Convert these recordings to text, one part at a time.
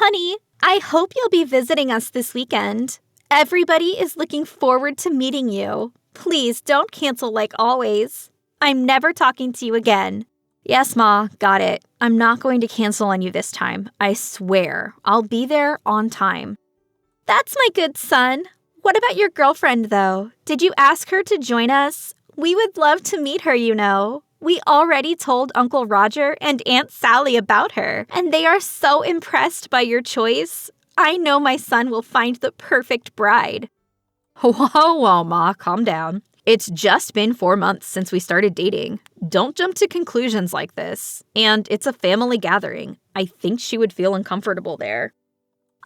Honey, I hope you'll be visiting us this weekend. Everybody is looking forward to meeting you. Please don't cancel like always. I'm never talking to you again. Yes, Ma, got it. I'm not going to cancel on you this time. I swear. I'll be there on time. That's my good son. What about your girlfriend, though? Did you ask her to join us? We would love to meet her, you know. We already told Uncle Roger and Aunt Sally about her, and they are so impressed by your choice. I know my son will find the perfect bride. Whoa, Ma, calm down. It's just been 4 months since we started dating. Don't jump to conclusions like this. And it's a family gathering. I think she would feel uncomfortable there.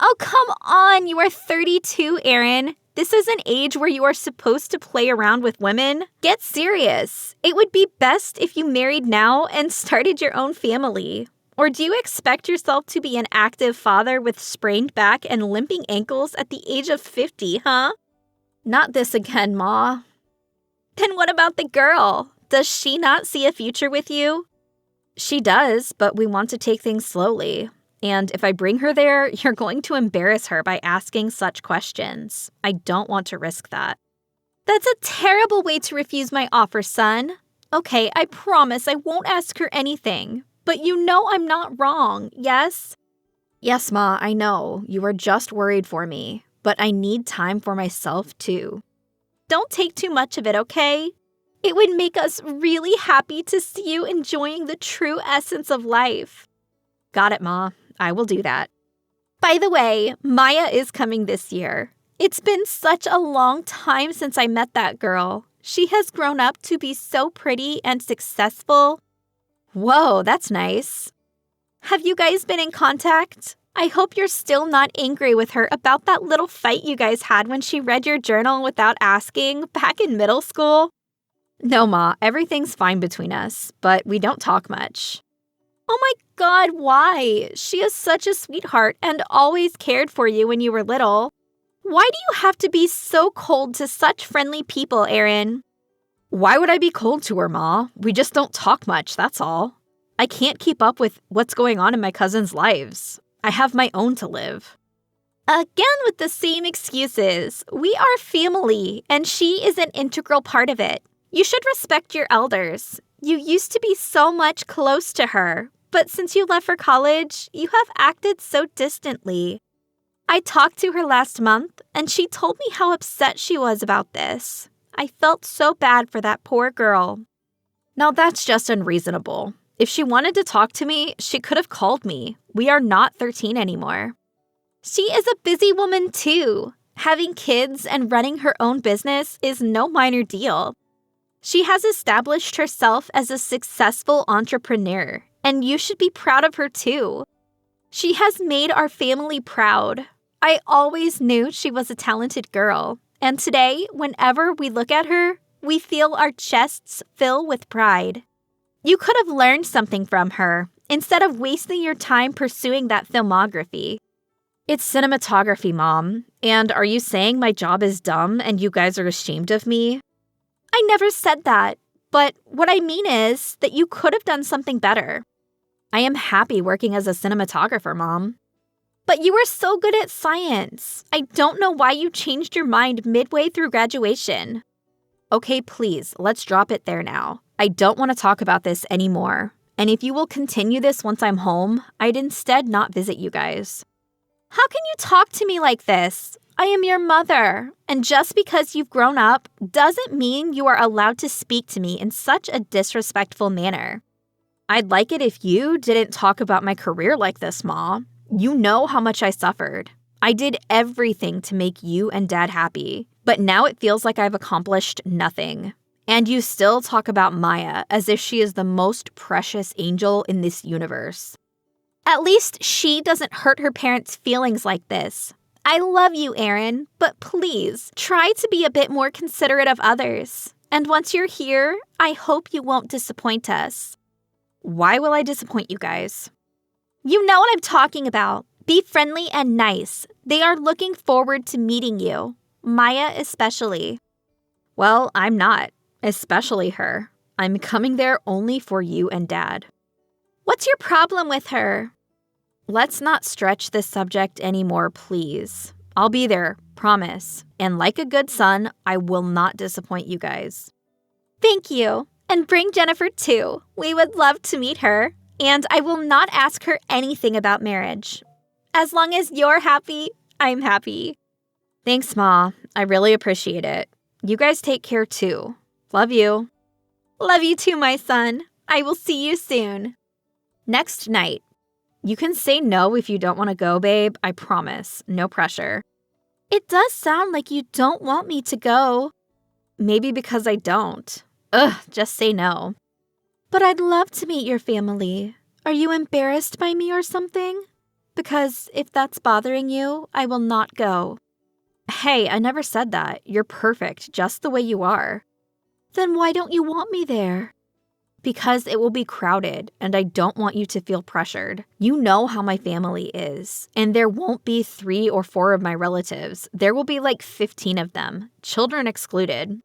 Oh, come on. You are 32, Aaron. This is an age where you are supposed to play around with women. Get serious. It would be best if you married now and started your own family. Or do you expect yourself to be an active father with sprained back and limping ankles at the age of 50, huh? Not this again, Ma. Then what about the girl? Does she not see a future with you? She does, but we want to take things slowly. And if I bring her there, you're going to embarrass her by asking such questions. I don't want to risk that. That's a terrible way to refuse my offer, son. Okay, I promise I won't ask her anything. But you know I'm not wrong, yes? Yes, Ma, I know. You are just worried for me. But I need time for myself, too. Don't take too much of it, okay? It would make us really happy to see you enjoying the true essence of life. Got it, Ma. I will do that. By the way, Maya is coming this year. It's been such a long time since I met that girl. She has grown up to be so pretty and successful. Whoa, that's nice. Have you guys been in contact? I hope you're still not angry with her about that little fight you guys had when she read your journal without asking back in middle school. No, Ma, everything's fine between us, but we don't talk much. Oh my God, why? She is such a sweetheart and always cared for you when you were little. Why do you have to be so cold to such friendly people, Aaron? Why would I be cold to her, Ma? We just don't talk much, that's all. I can't keep up with what's going on in my cousins' lives. I have my own to live. Again with the same excuses. We are family, and she is an integral part of it. You should respect your elders. You used to be so much close to her, but since you left for college, you have acted so distantly. I talked to her last month, and she told me how upset she was about this. I felt so bad for that poor girl. Now that's just unreasonable. If she wanted to talk to me, she could have called me. We are not 13 anymore. She is a busy woman too. Having kids and running her own business is no minor deal. She has established herself as a successful entrepreneur, and you should be proud of her too. She has made our family proud. I always knew she was a talented girl, and today, whenever we look at her, we feel our chests fill with pride. You could have learned something from her, instead of wasting your time pursuing that filmography. It's cinematography, Mom. And are you saying my job is dumb and you guys are ashamed of me? I never said that, but what I mean is that you could have done something better. I am happy working as a cinematographer, Mom. But you were so good at science. I don't know why you changed your mind midway through graduation. Okay, please, let's drop it there now. I don't want to talk about this anymore. And if you will continue this once I'm home, I'd instead not visit you guys. How can you talk to me like this? I am your mother, and just because you've grown up doesn't mean you are allowed to speak to me in such a disrespectful manner. I'd like it if you didn't talk about my career like this, Ma. You know how much I suffered. I did everything to make you and Dad happy, but now it feels like I've accomplished nothing. And you still talk about Maya as if she is the most precious angel in this universe. At least she doesn't hurt her parents' feelings like this. I love you, Aaron, but please try to be a bit more considerate of others. And once you're here, I hope you won't disappoint us. Why will I disappoint you guys? You know what I'm talking about. Be friendly and nice. They are looking forward to meeting you. Maya especially. Well, I'm not. Especially her. I'm coming there only for you and Dad. What's your problem with her? Let's not stretch this subject anymore, please. I'll be there, promise. And like a good son, I will not disappoint you guys. Thank you. And bring Jennifer too. We would love to meet her. And I will not ask her anything about marriage. As long as you're happy, I'm happy. Thanks, Ma. I really appreciate it. You guys take care too. Love you. Love you too, my son. I will see you soon. Next night. You can say no if you don't want to go, babe. I promise. No pressure. It does sound like you don't want me to go. Maybe because I don't. Ugh, just say no. But I'd love to meet your family. Are you embarrassed by me or something? Because if that's bothering you, I will not go. Hey, I never said that. You're perfect, just the way you are. Then why don't you want me there? Because it will be crowded, and I don't want you to feel pressured. You know how my family is, and there won't be 3 or 4 of my relatives. There will be like 15 of them, children excluded.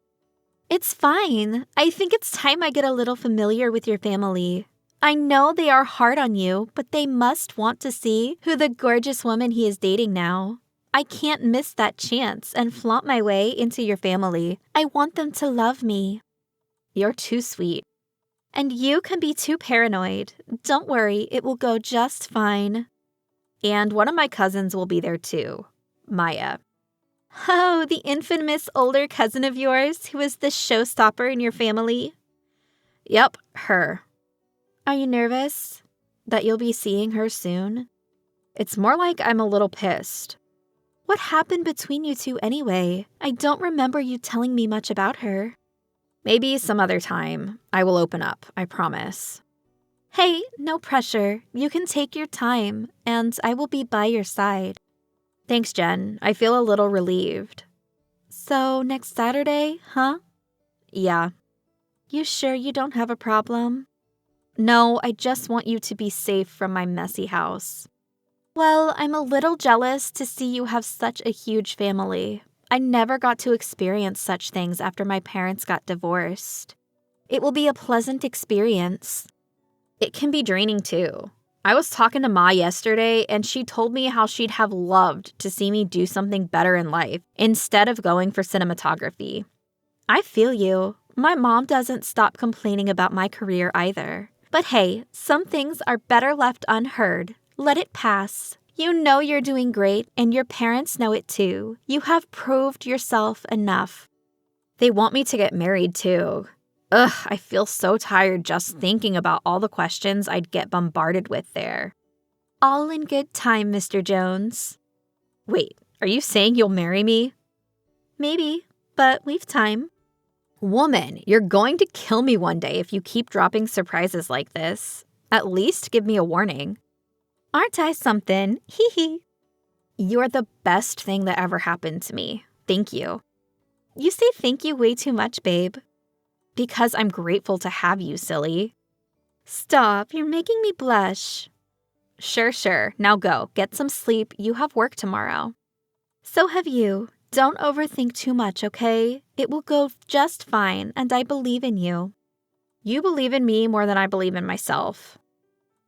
It's fine. I think it's time I get a little familiar with your family. I know they are hard on you, but they must want to see who the gorgeous woman he is dating now. I can't miss that chance and flaunt my way into your family. I want them to love me. You're too sweet. And you can be too paranoid. Don't worry, it will go just fine. And one of my cousins will be there too, Maya. Oh, the infamous older cousin of yours who is the showstopper in your family? Yep, her. Are you nervous that you'll be seeing her soon? It's more like I'm a little pissed. What happened between you two anyway? I don't remember you telling me much about her. Maybe some other time. I will open up, I promise. Hey, no pressure. You can take your time, and I will be by your side. Thanks, Jen. I feel a little relieved. So, next Saturday, huh? Yeah. You sure you don't have a problem? No, I just want you to be safe from my messy house. Well, I'm a little jealous to see you have such a huge family. I never got to experience such things after my parents got divorced. It will be a pleasant experience. It can be draining too. I was talking to Ma yesterday, and she told me how she'd have loved to see me do something better in life instead of going for cinematography. I feel you. My mom doesn't stop complaining about my career either. But hey, some things are better left unheard. Let it pass. You know you're doing great, and your parents know it too. You have proved yourself enough. They want me to get married too. Ugh, I feel so tired just thinking about all the questions I'd get bombarded with there. All in good time, Mr. Jones. Wait, are you saying you'll marry me? Maybe, but we've time. Woman, you're going to kill me one day if you keep dropping surprises like this. At least give me a warning. Aren't I something? Hee hee. You're the best thing that ever happened to me. Thank you. You say thank you way too much, babe. Because I'm grateful to have you, silly. Stop, you're making me blush. Sure. Now go. Get some sleep. You have work tomorrow. So have you. Don't overthink too much, okay? It will go just fine, and I believe in you. You believe in me more than I believe in myself.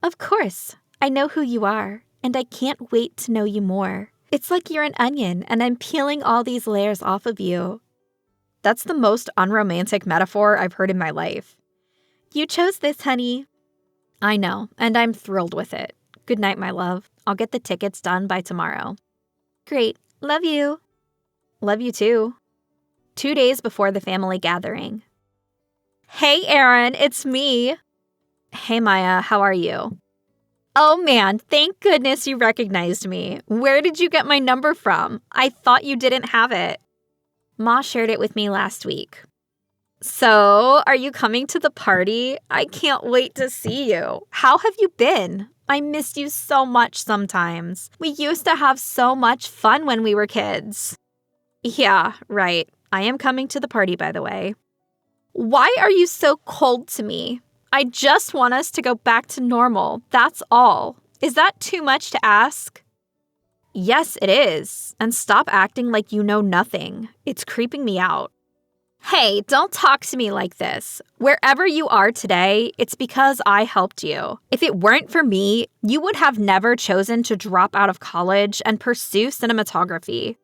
Of course. I know who you are, and I can't wait to know you more. It's like you're an onion, and I'm peeling all these layers off of you. That's the most unromantic metaphor I've heard in my life. You chose this, honey. I know, and I'm thrilled with it. Good night, my love. I'll get the tickets done by tomorrow. Great. Love you. Love you too. 2 days before the family gathering. Hey, Aaron, it's me. Hey, Maya, how are you? Oh man, thank goodness you recognized me. Where did you get my number from? I thought you didn't have it. Ma shared it with me last week. So, are you coming to the party? I can't wait to see you. How have you been? I miss you so much sometimes. We used to have so much fun when we were kids. Yeah, right. I am coming to the party, by the way. Why are you so cold to me? I just want us to go back to normal, that's all. Is that too much to ask? Yes, it is. And stop acting like you know nothing. It's creeping me out. Hey, don't talk to me like this. Wherever you are today, it's because I helped you. If it weren't for me, you would have never chosen to drop out of college and pursue cinematography.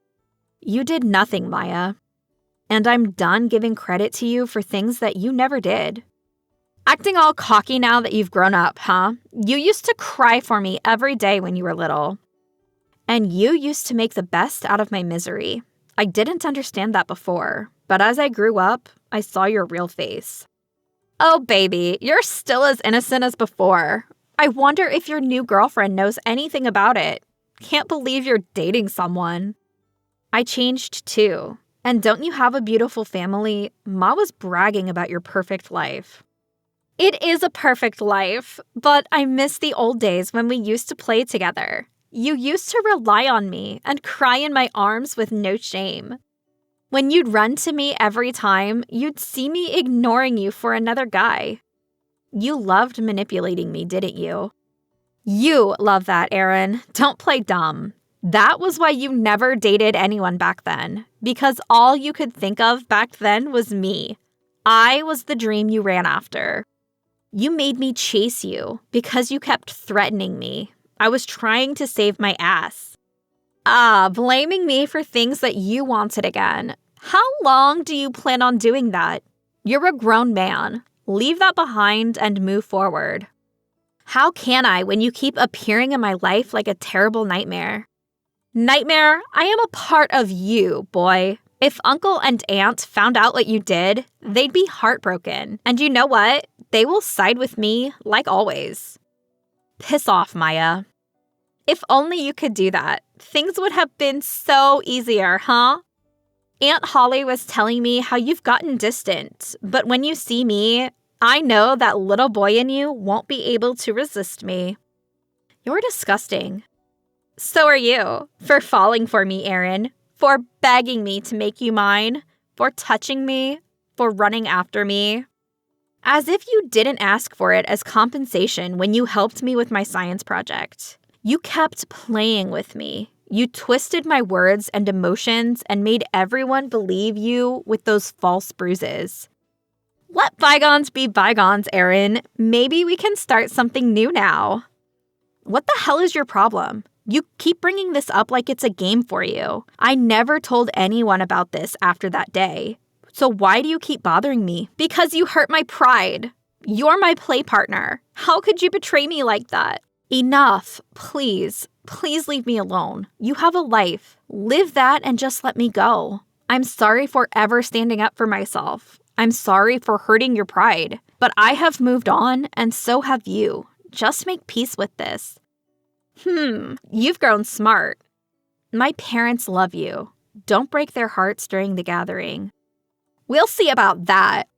You did nothing, Maya. And I'm done giving credit to you for things that you never did. Acting all cocky now that you've grown up, huh? You used to cry for me every day when you were little. And you used to make the best out of my misery. I didn't understand that before, but as I grew up, I saw your real face. Oh, baby, you're still as innocent as before. I wonder if your new girlfriend knows anything about it. Can't believe you're dating someone. I changed too. And don't you have a beautiful family? Ma was bragging about your perfect life. It is a perfect life, but I miss the old days when we used to play together. You used to rely on me and cry in my arms with no shame. When you'd run to me every time, you'd see me ignoring you for another guy. You loved manipulating me, didn't you? You love that, Erin. Don't play dumb. That was why you never dated anyone back then, because all you could think of back then was me. I was the dream you ran after. You made me chase you because you kept threatening me. I was trying to save my ass. Blaming me for things that you wanted again. How long do you plan on doing that? You're a grown man. Leave that behind and move forward. How can I when you keep appearing in my life like a terrible nightmare? Nightmare, I am a part of you, boy. If Uncle and Aunt found out what you did, they'd be heartbroken. And you know what? They will side with me, like always. Piss off, Maya. If only you could do that. Things would have been so easier, huh? Aunt Holly was telling me how you've gotten distant, but when you see me, I know that little boy in you won't be able to resist me. You're disgusting. So are you, for falling for me, Erin. For begging me to make you mine, for touching me, for running after me. As if you didn't ask for it as compensation when you helped me with my science project. You kept playing with me. You twisted my words and emotions and made everyone believe you with those false bruises. Let bygones be bygones, Erin. Maybe we can start something new now. What the hell is your problem? You keep bringing this up like it's a game for you. I never told anyone about this after that day. So why do you keep bothering me? Because you hurt my pride. You're my play partner. How could you betray me like that? Enough. Please. Please leave me alone. You have a life. Live that and just let me go. I'm sorry for ever standing up for myself. I'm sorry for hurting your pride. But I have moved on, and so have you. Just make peace with this. You've grown smart. My parents love you. Don't break their hearts during the gathering. We'll see about that.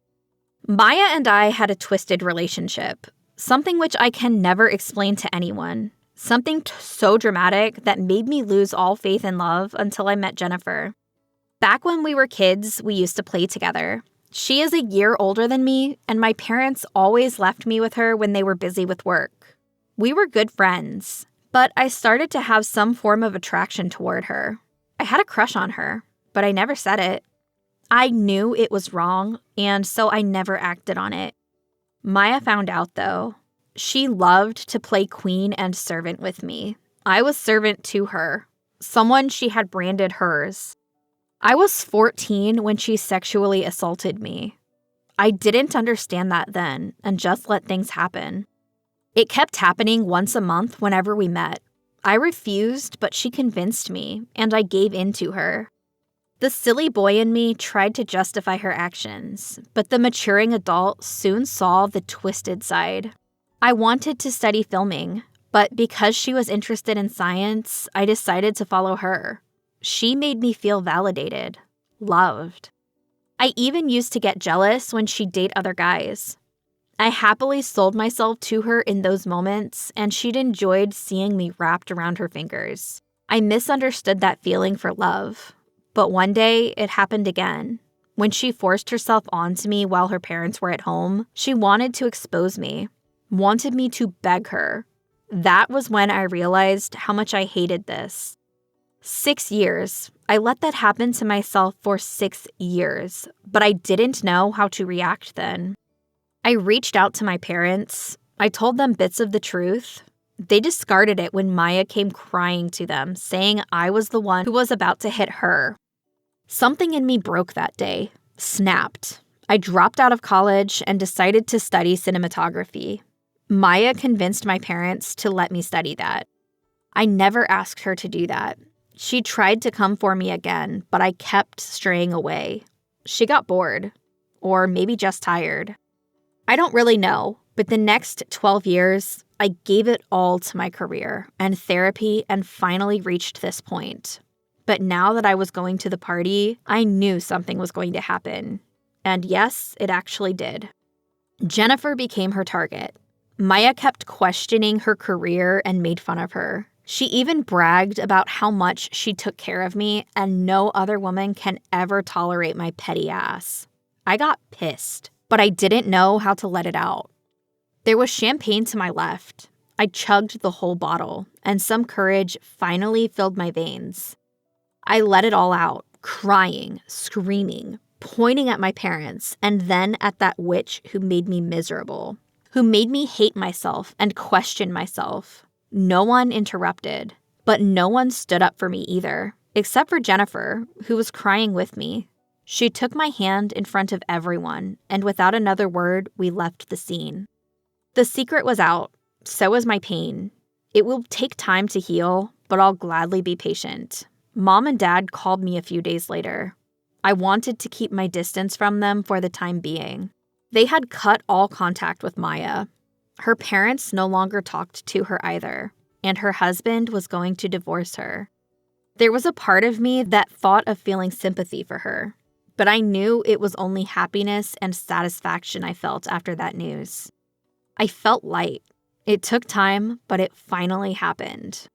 Maya and I had a twisted relationship, something which I can never explain to anyone, something so dramatic that made me lose all faith in love until I met Jennifer. Back when we were kids, we used to play together. She is a year older than me, and my parents always left me with her when they were busy with work. We were good friends. But I started to have some form of attraction toward her. I had a crush on her, but I never said it. I knew it was wrong, and so I never acted on it. Maya found out, though. She loved to play queen and servant with me. I was servant to her, someone she had branded hers. I was 14 when she sexually assaulted me. I didn't understand that then, and just let things happen. It kept happening once a month whenever we met. I refused, but she convinced me, and I gave in to her. The silly boy in me tried to justify her actions, but the maturing adult soon saw the twisted side. I wanted to study filming, but because she was interested in science, I decided to follow her. She made me feel validated, loved. I even used to get jealous when she'd date other guys. I happily sold myself to her in those moments, and she'd enjoyed seeing me wrapped around her fingers. I misunderstood that feeling for love. But one day, it happened again. When she forced herself onto me while her parents were at home, she wanted to expose me, wanted me to beg her. That was when I realized how much I hated this. 6 years. I let that happen to myself for 6 years, but I didn't know how to react then. I reached out to my parents. I told them bits of the truth. They discarded it when Maya came crying to them, saying I was the one who was about to hit her. Something in me broke that day, snapped. I dropped out of college and decided to study cinematography. Maya convinced my parents to let me study that. I never asked her to do that. She tried to come for me again, but I kept straying away. She got bored, or maybe just tired. I don't really know, but the next 12 years, I gave it all to my career and therapy and finally reached this point. But now that I was going to the party, I knew something was going to happen. And yes, it actually did. Jennifer became her target. Maya kept questioning her career and made fun of her. She even bragged about how much she took care of me, and no other woman can ever tolerate my petty ass. I got pissed, but I didn't know how to let it out. There was champagne to my left. I chugged the whole bottle, and some courage finally filled my veins. I let it all out, crying, screaming, pointing at my parents, and then at that witch who made me miserable, who made me hate myself and question myself. No one interrupted, but no one stood up for me either, except for Jennifer, who was crying with me. She took my hand in front of everyone, and without another word, we left the scene. The secret was out, so was my pain. It will take time to heal, but I'll gladly be patient. Mom and Dad called me a few days later. I wanted to keep my distance from them for the time being. They had cut all contact with Maya. Her parents no longer talked to her either, and her husband was going to divorce her. There was a part of me that thought of feeling sympathy for her, but I knew it was only happiness and satisfaction I felt after that news. I felt light. It took time, but it finally happened.